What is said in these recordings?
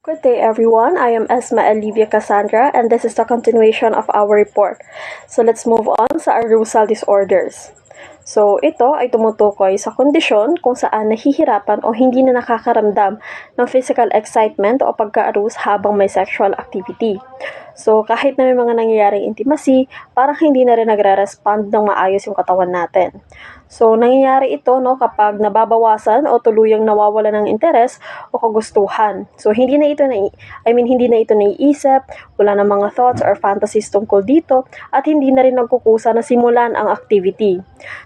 Good day everyone, I am Esma Olivia Cassandra and this is the continuation of our report. So let's move on sa arousal disorders. So ito ay tumutukoy sa kondisyon kung saan nahihirapan o hindi na nakakaramdam ng physical excitement o pagka-arouse habang may sexual activity. So kahit na may mga nangyayaring intimacy, parang hindi na rin nagre-respond ng maayos yung katawan natin. So nangyayari ito kapag nababawasan o tuluyang nawawala ng interes o kagustuhan. So hindi na ito naiisip, wala na mga thoughts or fantasies tungkol dito at hindi na rin nagkukusa na simulan ang activity.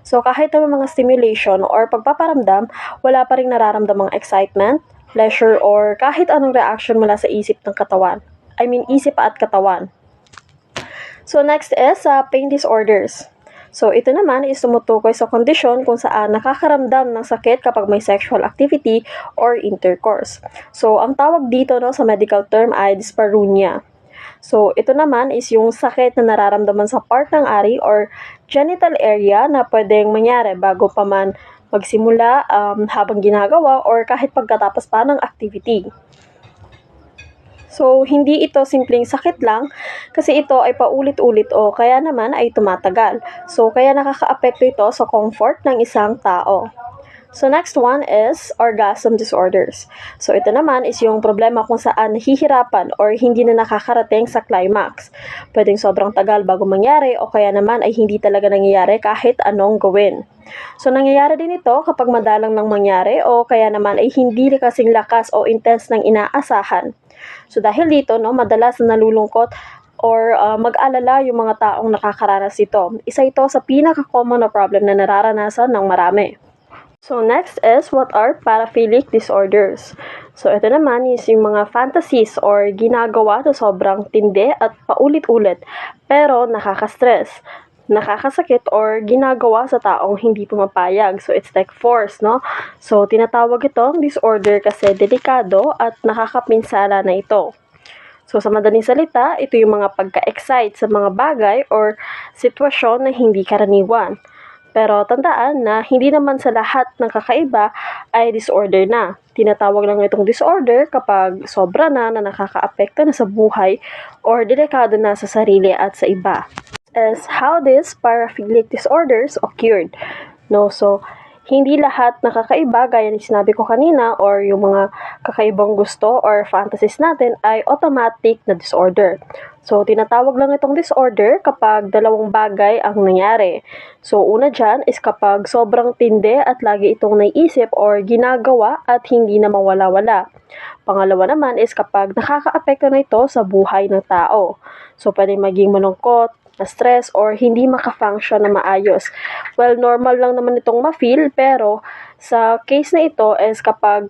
So kahit na may mga stimulation or pagpaparamdam, wala pa rin nararamdamang excitement, pleasure or kahit anong reaction mula sa isip at katawan. So next is pain disorders. So ito naman is tumutukoy sa kondisyon kung saan nakakaramdam ng sakit kapag may sexual activity or intercourse. So ang tawag dito sa medical term ay dyspareunia. So ito naman is yung sakit na nararamdaman sa part ng ari or genital area na pwedeng mangyari bago pa man magsimula, habang ginagawa or kahit pagkatapos pa ng activity. So, hindi ito simpleng sakit lang kasi ito ay paulit-ulit o kaya naman ay tumatagal. So, kaya nakakaapekto ito sa comfort ng isang tao. So, next one is orgasm disorders. So, ito naman is yung problema kung saan nahihirapan or hindi na nakakarating sa climax. Pwedeng sobrang tagal bago mangyari o kaya naman ay hindi talaga nangyayari kahit anong gawin. So, nangyayari din ito kapag madalang nang mangyari o kaya naman ay hindi kasing lakas o intense ng inaasahan. So dahil dito, madalas na nalulungkot or mag-alala yung mga taong nakakaranas ito. Isa ito sa pinaka-common na problem na nararanasan ng marami. So next is what are paraphilic disorders. So ito naman is yung mga fantasies or ginagawa na sobrang tindi at paulit-ulit pero nakaka-stress, nakakasakit or ginagawa sa taong hindi pumapayag. So, it's like force, So, tinatawag itong disorder kasi delikado at nakakapinsala na ito. So, sa madaling salita, ito yung mga pagka-excite sa mga bagay or sitwasyon na hindi karaniwan. Pero tandaan na hindi naman sa lahat ng kakaiba ay disorder na. Tinatawag lang itong disorder kapag sobra na nakakaapekto na sa buhay or delikado na sa sarili at sa iba. Is how these paraphilic disorders occurred. So, hindi lahat nakakaiba gaya ng sinabi ko kanina or yung mga kakaibang gusto or fantasies natin ay automatic na disorder. So, tinatawag lang itong disorder kapag dalawang bagay ang nangyari. So, una dyan is kapag sobrang tindi at lagi itong naiisip or ginagawa at hindi na mawala-wala. Pangalawa naman is kapag nakakaapekto na ito sa buhay ng tao. So, pwede maging malungkot, na-stress, or hindi maka-function na maayos. Well, normal lang naman itong ma-feel, pero sa case na ito is kapag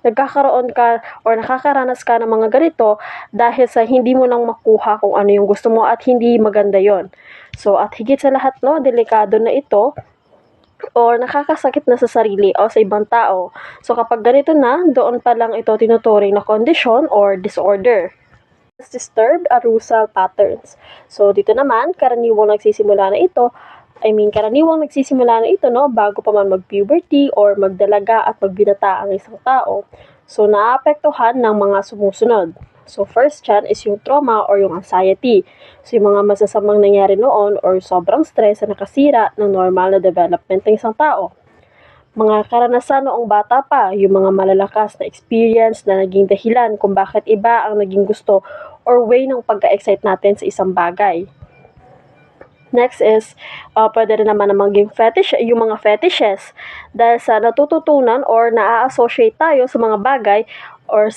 nagkakaroon ka or nakakaranas ka ng mga ganito dahil sa hindi mo nang makuha kung ano yung gusto mo at hindi maganda yon. So, at higit sa lahat, delikado na ito or nakakasakit na sa sarili o sa ibang tao. So, kapag ganito na, doon pa lang ito tinuturing na condition or disorder. Disturbed arousal patterns. So, dito naman, karaniwang nagsisimula na ito bago pa man mag-puberty or magdalaga at magbinata ang isang tao. So, naapektuhan ng mga sumusunod. So, first dyan is yung trauma or yung anxiety. So, yung mga masasamang nangyari noon or sobrang stress na nakasira ng normal na development ng isang tao. Mga karanasan noong bata pa, yung mga malalakas na experience na naging dahilan kung bakit iba ang naging gusto or way ng pagka-excite natin sa isang bagay. Next is, pwede rin naman na maging fetish, yung mga fetishes dahil sa natututunan or na-associate tayo sa mga bagay or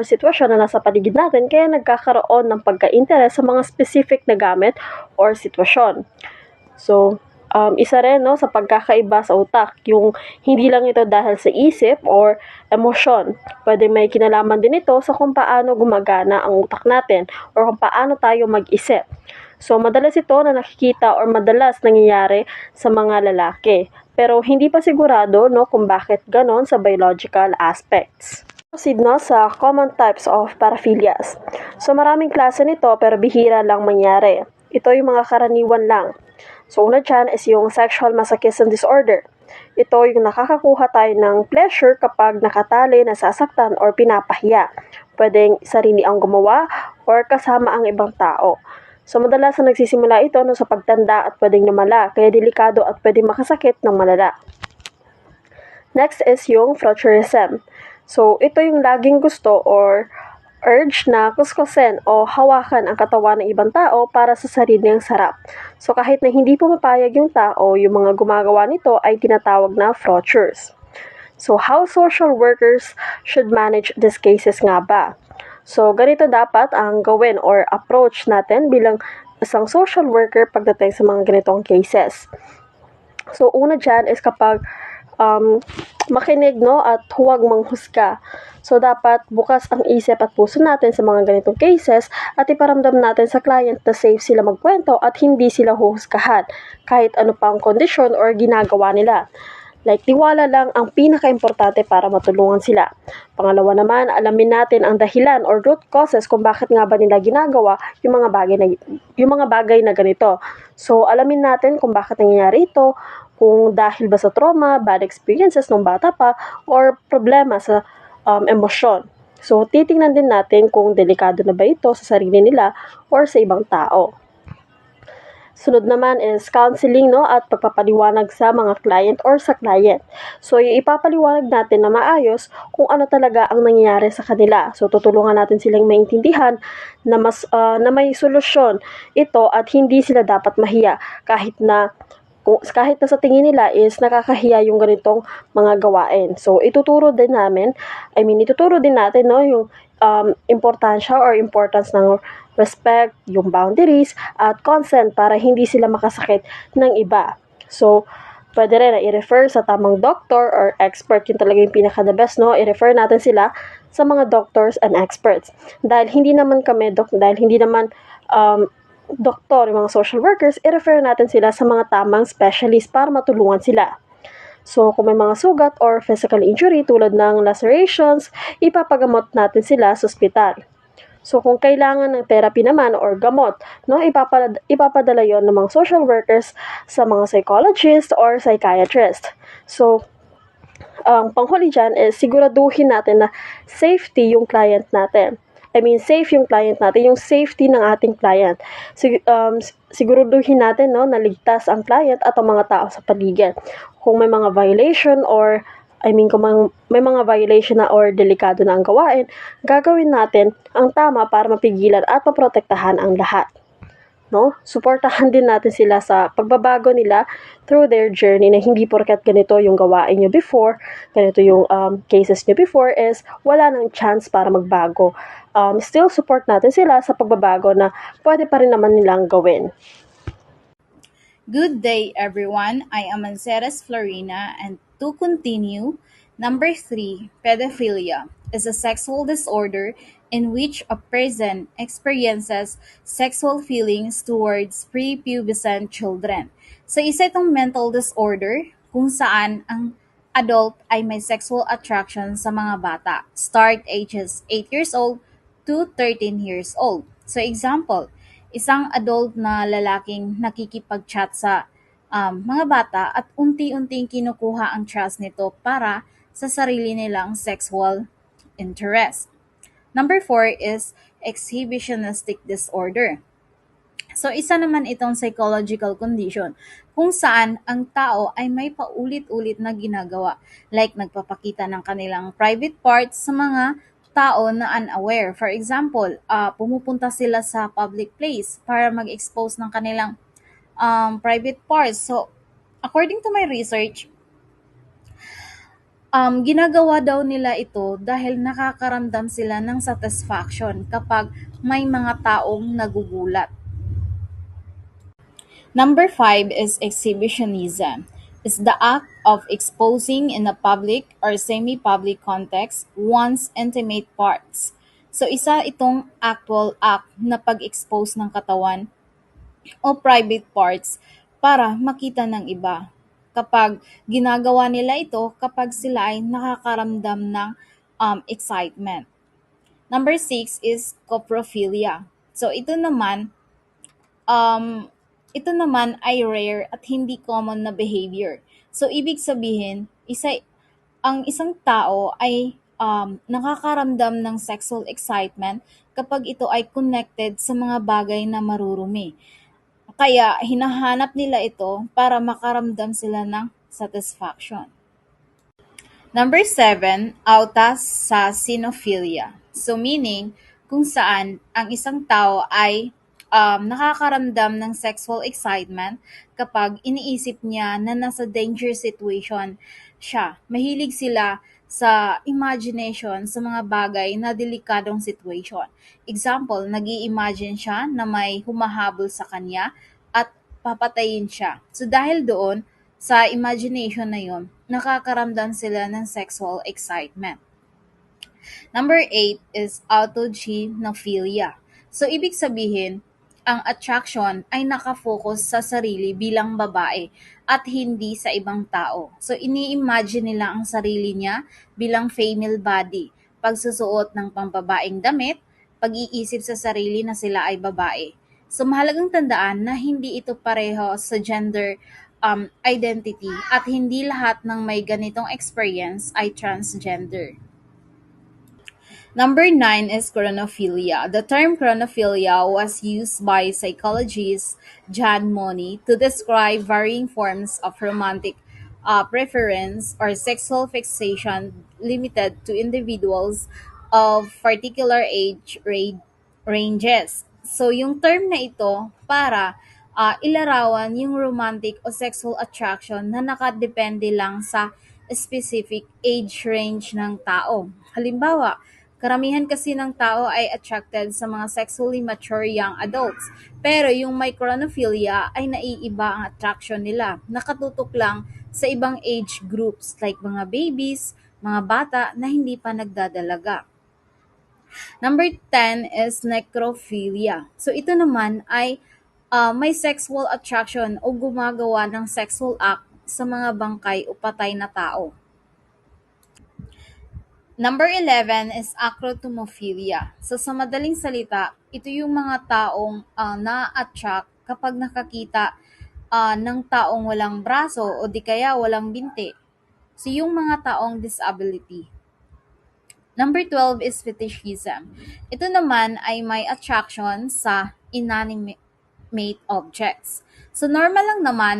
sitwasyon na nasa paligid natin kaya nagkakaroon ng pagka-interest sa mga specific na gamit or sitwasyon. So, isa rin sa pagkakaiba sa utak, yung hindi lang ito dahil sa isip or emosyon. Pwede may kinalaman din ito sa kung paano gumagana ang utak natin or kung paano tayo mag-isip. So, madalas ito na nakikita or madalas nangyayari sa mga lalaki. Pero hindi pa sigurado kung bakit ganon sa biological aspects. Proceed sa common types of paraphilias. So, maraming klase nito pero bihira lang mangyari. Ito yung mga karaniwan lang. So, una dyan is yung sexual masochism disorder. Ito yung nakakakuha tayo ng pleasure kapag nakatali, nasasaktan, or pinapahiya. Pwedeng sarili ang gumawa or kasama ang ibang tao. So madalas na nagsisimula ito no, sa pagtanda at pwedeng lumala, kaya delikado at pwedeng makasakit ng malala. Next is yung frotteurism. So ito yung laging gusto or urge na kuskusin o hawakan ang katawan ng ibang tao para sa sariling sarap. So kahit na hindi pumapayag yung tao, yung mga gumagawa nito ay tinatawag na fraudsters. So how social workers should manage these cases nga ba? So ganito dapat ang gawin or approach natin bilang isang social worker pagdating sa mga ganitong cases. So una dyan is kapag makinig no at huwag manghusga. So dapat bukas ang isip at puso natin sa mga ganitong cases at iparamdam natin sa client na safe sila magkwento at hindi sila huhusgahan kahit ano pa ang kondisyon or ginagawa nila. Like, tiwala lang ang pinaka-importante para matulungan sila. Pangalawa naman, alamin natin ang dahilan or root causes kung bakit nga ba nila ginagawa yung mga bagay na ganito. So, alamin natin kung bakit nangyayari ito, kung dahil ba sa trauma, bad experiences nung bata pa, or problema sa emosyon. So, titingnan din natin kung delikado na ba ito sa sarili nila or sa ibang tao. Sunod naman is counseling no at pagpapaliwanag sa mga client or sa client. So ipapaliwanag natin na maayos kung ano talaga ang nangyayari sa kanila. So tutulungan natin silang maintindihan na na may solusyon ito at hindi sila dapat mahiya kahit na sa tingin nila is nakakahiya yung ganitong mga gawain. So ituturo din natin no yung importansya or importance ng respect, yung boundaries, at consent para hindi sila makasakit ng iba. So, pwede rin na i-refer sa tamang doctor or expert. Yun talaga yung pinaka-the best, no? I-refer natin sila sa mga doctors and experts. Dahil hindi naman doktor, yung mga social workers, i-refer natin sila sa mga tamang specialist para matulungan sila. So, kung may mga sugat or physical injury tulad ng lacerations, ipapagamot natin sila sa ospital. So, kung kailangan ng therapy naman or gamot, no, ipapadala yon ng mga social workers sa mga psychologist or psychiatrist. So, ang panghuli dyan is siguraduhin natin na safety yung client natin. Safe yung client natin, yung safety ng ating client. Siguraduhin natin no, na ligtas ang client at ang mga tao sa paligid. Kung may mga violation or kung may mga violation na or delikado na ang gawain, gagawin natin ang tama para mapigilan at maprotektahan ang lahat. No? Suportahan din natin sila sa pagbabago nila through their journey na hindi porket ganito yung gawain nyo before, ganito yung cases nyo before is wala nang chance para magbago. Still support natin sila sa pagbabago na pwede pa rin naman nilang gawin. Good day, everyone. I am Anceres Florina, and to continue, number 3, pedophilia is a sexual disorder in which a person experiences sexual feelings towards prepubescent children. So, isa itong mental disorder kung saan ang adult ay may sexual attraction sa mga bata, start ages 8 years old to 13 years old. So, example, isang adult na lalaking nakikipag-chat sa mga bata at unti-unting kinukuha ang trust nito para sa sarili nilang sexual interest. Number 4 is exhibitionistic disorder. So, isa naman itong psychological condition kung saan ang tao ay may paulit-ulit na ginagawa, like nagpapakita ng kanilang private parts sa mga tao na unaware. For example, pumupunta sila sa public place para mag-expose ng kanilang private parts. So, according to my research, ginagawa daw nila ito dahil nakakaramdam sila ng satisfaction kapag may mga taong nagugulat. Number 5 is exhibitionism. It's the act of exposing in a public or semi-public context one's intimate parts. So isa itong actual act na pag-expose ng katawan o private parts para makita ng iba. Kapag ginagawa nila ito kapag sila ay nakakaramdam ng excitement. Number 6 is coprophilia. So um, ito naman ay rare at hindi common na behavior. So, ibig sabihin, ang isang tao ay nakakaramdam ng sexual excitement kapag ito ay connected sa mga bagay na marurumi. Kaya hinahanap nila ito para makaramdam sila ng satisfaction. Number 7, autosacinophilia. So meaning, kung saan ang isang tao ay nakakaramdam ng sexual excitement kapag iniisip niya na nasa danger situation siya. Mahilig sila sa imagination sa mga bagay na delikadong situation. Example, nag imagine siya na may humahabol sa kanya at papatayin siya. So dahil doon, sa imagination na yun, nakakaramdam sila ng sexual excitement. Number 8 is autogynephilia. So, ibig sabihin, ang attraction ay nakafocus sa sarili bilang babae at hindi sa ibang tao. So, ini-imagine nila ang sarili niya bilang female body, pagsusuot ng pambabaeng damit, pag-iisip sa sarili na sila ay babae. So, mahalagang tandaan na hindi ito pareho sa gender identity at hindi lahat ng may ganitong experience ay transgender. Number 9 is chronophilia. The term chronophilia was used by psychologist John Money to describe varying forms of romantic preference or sexual fixation limited to individuals of particular ranges. So, yung term na ito para ilarawan yung romantic o sexual attraction na nakadepende lang sa specific age range ng tao. Halimbawa, karamihan kasi ng tao ay attracted sa mga sexually mature young adults. Pero yung may chronophilia ay naiiba ang attraction nila. Nakatutok lang sa ibang age groups like mga babies, mga bata na hindi pa nagdadalaga. Number 10 is necrophilia. So ito naman ay may sexual attraction o gumagawa ng sexual act sa mga bangkay o patay na tao. Number 11 is acrotomophilia. So sa madaling salita, ito yung mga taong na-attract kapag nakakita ng taong walang braso o di kaya walang binti. So yung mga taong disability. Number 12 is fetishism. Ito naman ay may attraction sa inanimate objects. So normal lang naman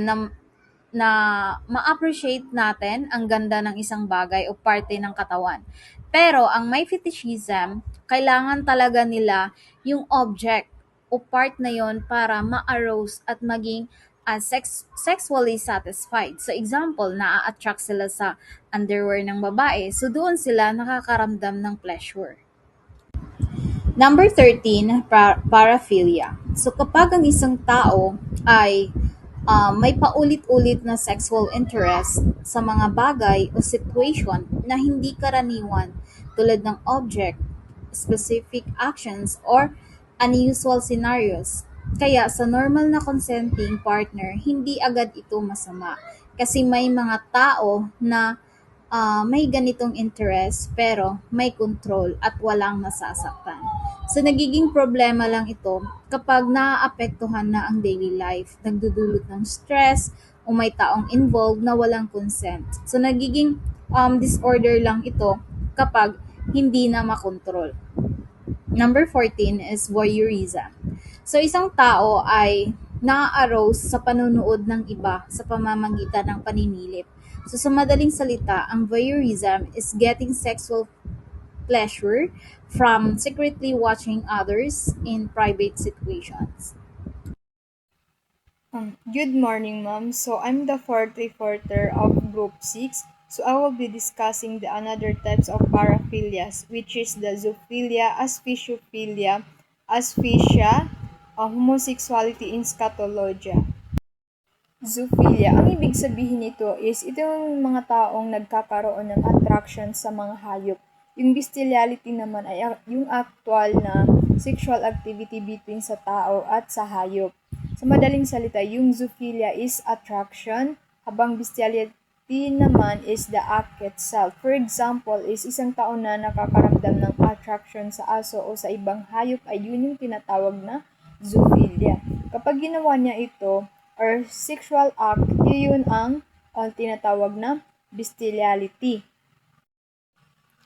na ma-appreciate natin ang ganda ng isang bagay o parte ng katawan. Pero ang may fetishism, kailangan talaga nila yung object o part na yon para ma-arouse at maging sexually satisfied. So example, na-attract sila sa underwear ng babae, so doon sila nakakaramdam ng pleasure. Number 13, paraphilia. So kapag ang isang tao ay may paulit-ulit na sexual interest sa mga bagay o situation na hindi karaniwan tulad ng object, specific actions, or unusual scenarios. Kaya sa normal na consenting partner, hindi agad ito masama. Kasi may mga tao na may ganitong interest pero may control at walang nasasaktan. So nagiging problema lang ito kapag naaapektuhan na ang daily life, nagdudulot ng stress o may taong involved na walang consent. So nagiging disorder lang ito kapag hindi na makontrol. Number 14 is voyeurism. So isang tao ay na-arouse sa panunood ng iba sa pamamagitan ng paninilip. So sa madaling salita, ang voyeurism is getting sexual pleasure from secretly watching others in private situations. Good morning, ma'am. So I'm the fourth reporter of Group 6. So I will be discussing the another types of paraphilias, which is the zoophilia, asphyxiophilia, asphyxia, homosexuality in scatologia. Zoophilia, ang ibig sabihin nito is ito yung mga taong nagkakaroon ng attraction sa mga hayop. Yung bestiality naman ay yung actual na sexual activity between sa tao at sa hayop. Sa madaling salita, yung zoophilia is attraction, habang bestiality naman is the act itself. For example, is isang tao na nakakaramdam ng attraction sa aso o sa ibang hayop ay yun yung tinatawag na zoophilia. Kapag ginawa niya ito, or sexual act, yun ang tinatawag na bestiality.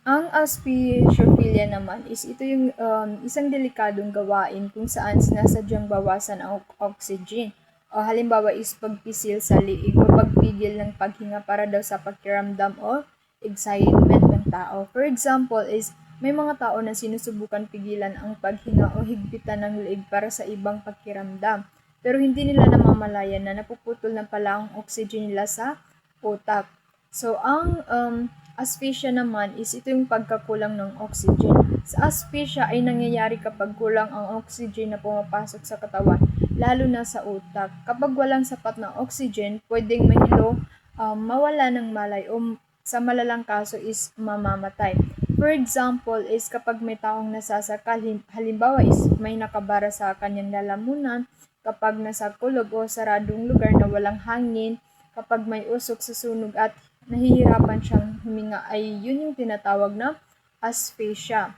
Ang asphyxiophilia naman is ito yung isang delikadong gawain kung saan sinasadyang bawasan ang oxygen. O halimbawa is pagpisil sa liig o pagpigil ng paghinga para daw sa pakiramdam o excitement ng tao. For example is may mga tao na sinusubukan pigilan ang paghinga o higpitan ng liig para sa ibang pakiramdam. Pero hindi nila namamalayan na napuputol na pala ang oxygen nila sa utak. So, ang asphyxia naman is ito yung pagkakulang ng oxygen. Sa asphyxia ay nangyayari kapag kulang ang oxygen na pumapasok sa katawan, lalo na sa utak. Kapag walang sapat na oxygen, pwedeng mahilo, mawala ng malay o sa malalang kaso is mamamatay. For example is kapag may taong nasasakal, halimbawa is may nakabara sa kanyang lalamunan, kapag nasa kulog o saradong lugar na walang hangin, kapag may usok sa sunog at nahihirapan siyang huminga ay yun yung tinatawag na asphyxia.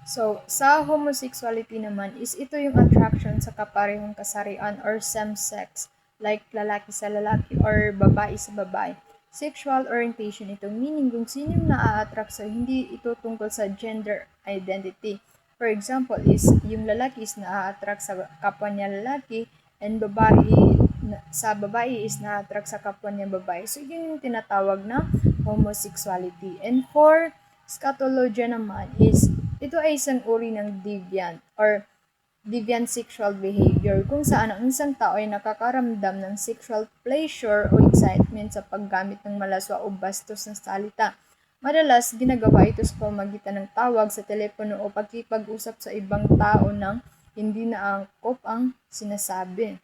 So, sa homosexuality naman is ito yung attraction sa kaparehong kasarian or same-sex, like lalaki sa lalaki or babae sa babae. Sexual orientation ito, meaning kung sino yung naa-attract sa hindi ito tungkol sa gender identity. For example is yung lalaki is naa-attract sa kapwa niya lalaki and sa babae is na-attract sa kapwa niya babae. So, yun yung tinatawag na homosexuality. And for scatologia naman is, ito ay isang uri ng deviant or deviant sexual behavior kung saan ang isang tao ay nakakaramdam ng sexual pleasure o excitement sa paggamit ng malaswa o bastos na salita. Madalas, ginagawa ito sa pamamagitan ng tawag sa telepono o pagkipag-usap sa ibang tao nang hindi na angkop ang sinasabi.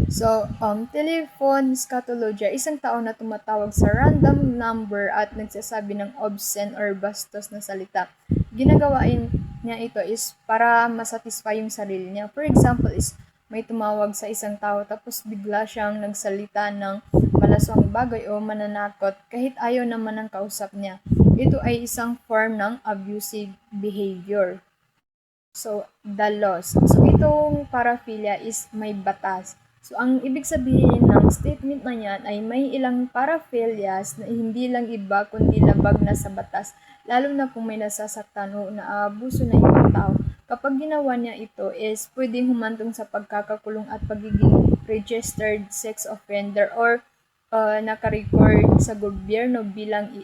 So, telephone scatologia, isang tao na tumatawag sa random number at nagsasabi ng obscene or bastos na salita. Ginagawain niya ito is para masatisfy yung sarili niya. For example is, may tumawag sa isang tao tapos bigla siyang nagsalita ng malaswang bagay o mananakot kahit ayaw naman ng kausap niya. Ito ay isang form ng abusive behavior. So, the laws. So, itong paraphilia is may batas. So, ang ibig sabihin ng statement na yan ay may ilang paraphilias na hindi lang iba kundi labag na sa batas, lalo na kung may nasasaktan o naabuso na ibang tao. Kapag ginawa niya ito is pwedeng humantong sa pagkakakulong at pagiging registered sex offender or nakarecord sa gobyerno bilang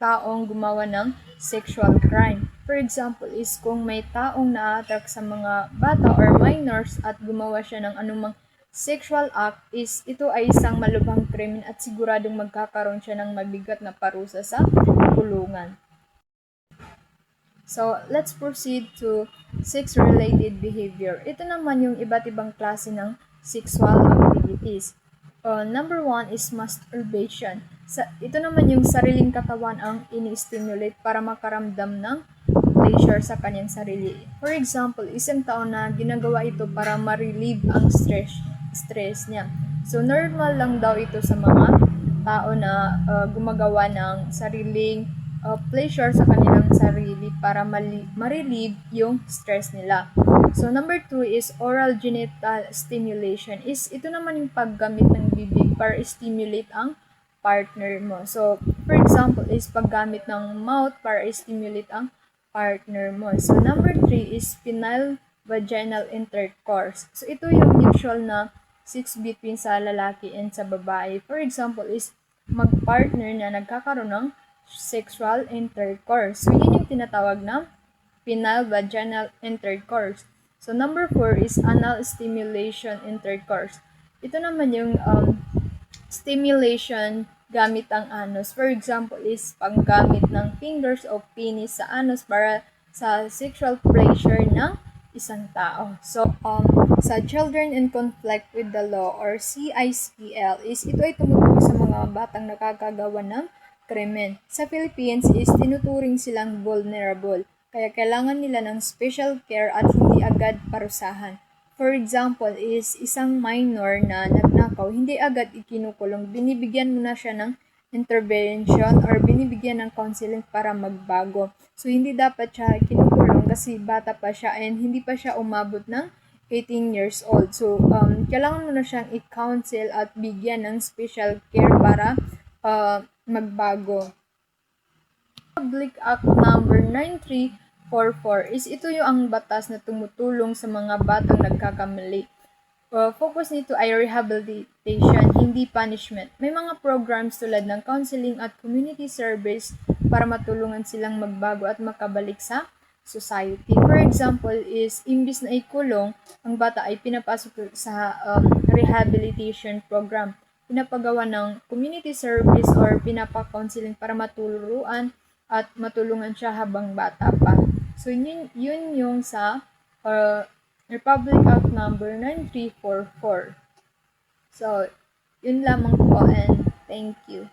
taong gumawa ng sexual crime. For example is kung may taong na-attract sa mga bata or minors at gumawa siya ng anumang sexual act is ito ay isang malubhang krimen at siguradong magkakaroon siya ng mabigat na parusa sa kulungan. So, let's proceed to sex-related behavior. Ito naman yung iba't ibang klase ng sexual activities. Number 1 is masturbation. Ito naman yung sariling katawan ang ini-stimulate para makaramdam ng pleasure sa kanyang sarili. For example, isang tao na ginagawa ito para ma-relieve ang stress niya. So, normal lang daw ito sa mga tao na gumagawa ng sariling pleasure sa kanilang sarili para ma-relieve yung stress nila. So, number 2 is oral genital stimulation. Ito naman yung paggamit ng bibig para stimulate ang partner mo. So, for example, is paggamit ng mouth para stimulate ang partner mo. So, number 3 is penile vaginal intercourse. So, ito yung usual na sex between sa lalaki and sa babae. For example, is mag-partner na nagkakaroon ng sexual intercourse. So, yun yung tinatawag na penile vaginal intercourse. So, number 4 is anal stimulation intercourse. Ito naman yung stimulation gamit ang anus. For example, is panggamit ng fingers o penis sa anus para sa sexual pleasure ng isang tao. So, sa Children in Conflict with the Law or CICL is ito ay tumutulong sa mga batang nakakagawa ng krimen. Sa Philippines is tinuturing silang vulnerable, kaya kailangan nila ng special care at hindi agad parusahan. For example is isang minor na nagnakaw, hindi agad ikinukulong, binibigyan mo na siya ng intervention or binibigyan ng counseling para magbago. So, hindi dapat siya kinukulong kasi bata pa siya and hindi pa siya umabot ng 18 years old. So, kailangan mo na siyang i-counsel at bigyan ng special care para magbago. Public Act number 9344 is ito yung ang batas na tumutulong sa mga batang nagkakamali. Focus nito ay rehabilitation, hindi punishment. May mga programs tulad ng counseling at community service para matulungan silang magbago at makabalik sa society. For example is, imbis na ikulong, ang bata ay pinapasok sa rehabilitation program. Pinapagawa ng community service or pinapa-counseling para maturuan at matulungan siya habang bata pa. So, yun yung sa Republic Act number 9344. So, yun lamang po and thank you.